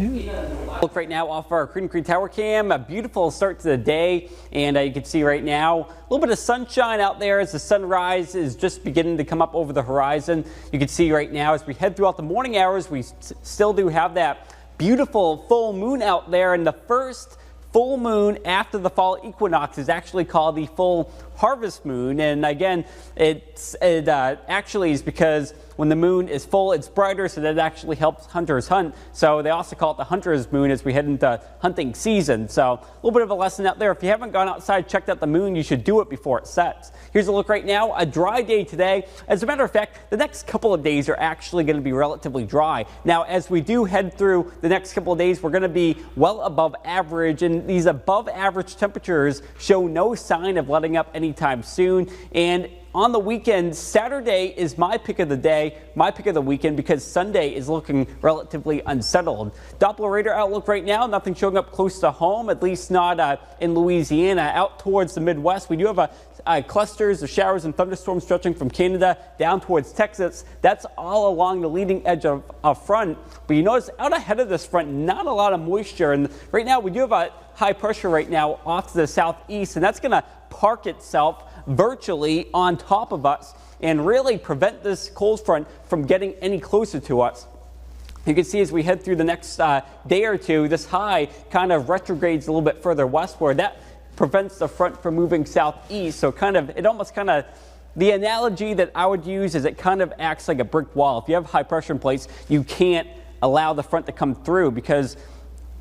afternoon. Look right now off our Cretin Creek Tower Cam, a beautiful start to the day, and you can see right now a little bit of sunshine out there as the sunrise is just beginning to come up over the horizon. You can see right now as we head throughout the morning hours, we still do have that beautiful full moon out there, and the first full moon after the fall equinox is actually called the full harvest moon. And again, it actually is because when the moon is full, it's brighter, so that actually helps hunters hunt. So they also call it the hunter's moon as we head into hunting season. So a little bit of a lesson out there. If you haven't gone outside, checked out the moon, you should do it before it sets. Here's a look right now, a dry day today. As a matter of fact, the next couple of days are actually going to be relatively dry. Now, as we do head through the next couple of days, we're going to be well above average, and these above average temperatures show no sign of letting up anytime soon. And on the weekend, Saturday is my pick of the day, my pick of the weekend, because Sunday is looking relatively unsettled. Doppler radar outlook right now, nothing showing up close to home, at least not in Louisiana. Out towards the Midwest, we do have clusters of showers and thunderstorms stretching from Canada down towards Texas. That's all along the leading edge of a front. But you notice out ahead of this front, not a lot of moisture. And right now we do have a high pressure right now off to the southeast, and that's going to park itself virtually on top of us and really prevent this cold front from getting any closer to us. You can see as we head through the next day or two, this high kind of retrogrades a little bit further westward. That prevents the front from moving southeast. So the analogy that I would use is it kind of acts like a brick wall. If you have high pressure in place, you can't allow the front to come through because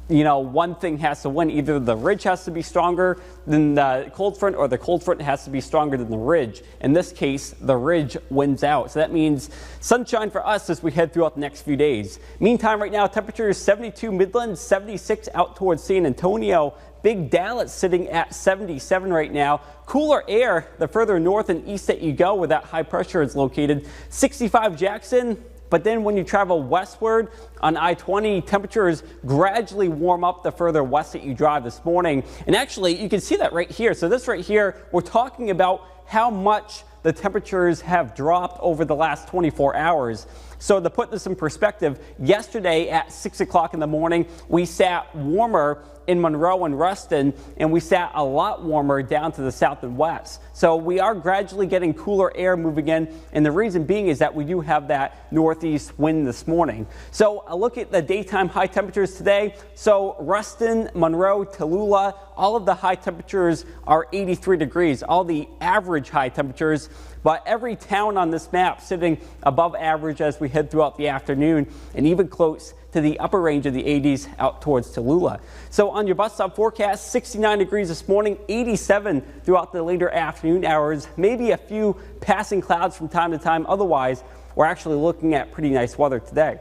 one thing has to win. Either the ridge has to be stronger than the cold front, or the cold front has to be stronger than the ridge. In this case, the ridge wins out. So that means sunshine for us as we head throughout the next few days. Meantime, right now, temperature is 72 Midland, 76 out towards San Antonio. Big Dallas sitting at 77 right now. Cooler air the further north and east that you go where that high pressure is located. 65 Jackson. But then when you travel westward on I-20, temperatures gradually warm up the further west that you drive this morning. And actually, you can see that right here. So this right here, we're talking about how much the temperatures have dropped over the last 24 hours. So to put this in perspective, yesterday at 6 o'clock in the morning, we sat warmer in Monroe and Ruston, and we sat a lot warmer down to the south and west. So we are gradually getting cooler air moving in, and the reason being is that we do have that northeast wind this morning. So a look at the daytime high temperatures today. So Ruston, Monroe, Tallulah, all of the high temperatures are 83 degrees, all the average high temperatures. But every town on this map sitting above average as we head throughout the afternoon, and even close to the upper range of the 80s out towards Tallulah. So on your bus stop forecast, 69 degrees this morning, 87 throughout the later afternoon hours, maybe a few passing clouds from time to time. Otherwise, we're actually looking at pretty nice weather today.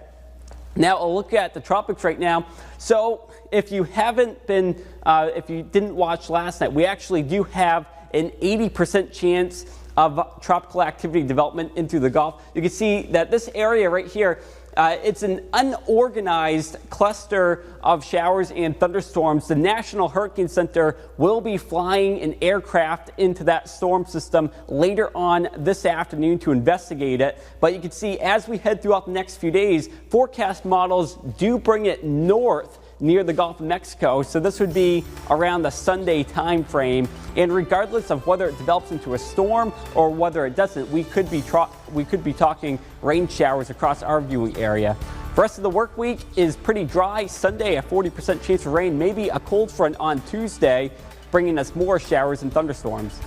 Now a look at the tropics right now. So if you didn't watch last night, we actually do have an 80% chance of tropical activity development into the Gulf. You can see that this area right here, it's an unorganized cluster of showers and thunderstorms. The National Hurricane Center will be flying an aircraft into that storm system later on this afternoon to investigate it. But you can see as we head throughout the next few days, forecast models do bring it north near the Gulf of Mexico. So this would be around the Sunday time frame. And regardless of whether it develops into a storm or whether it doesn't, we could be talking rain showers across our viewing area. The rest of the work week is pretty dry. Sunday, a 40% chance of rain, maybe a cold front on Tuesday, bringing us more showers and thunderstorms.